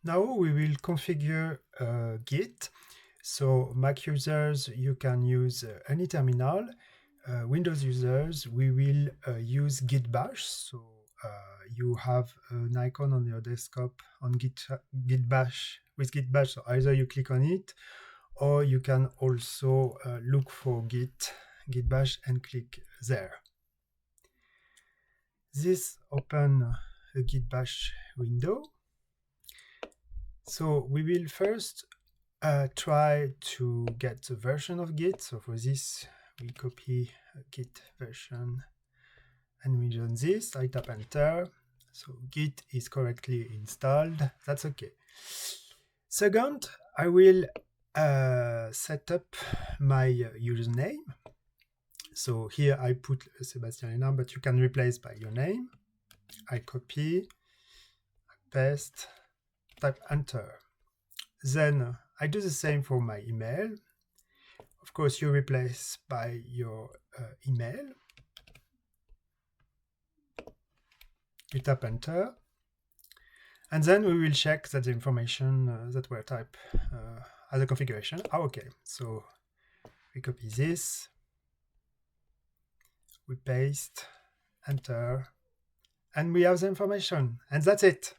Now we will configure Git. So Mac users, you can use any terminal. Windows users, we will use Git Bash. So you have an icon on your desktop on Git Bash with Git Bash. So either you click on it, or you can also look for Git Bash and click there. This open a Git Bash window. So we will first try to get the version of Git. So for this, we copy Git version and we run this. I tap enter. So Git is correctly installed. That's okay. Second, I will set up my username. So here I put 𝚈𝚎𝚎𝚎, but you can replace by your name. I copy, I paste, type enter. Then I do the same for my email. Of course, you replace by your email. You tap enter. And then we will check that the information that were typed as a configuration are okay. So we copy this, we paste, enter, and we have the information. And that's it.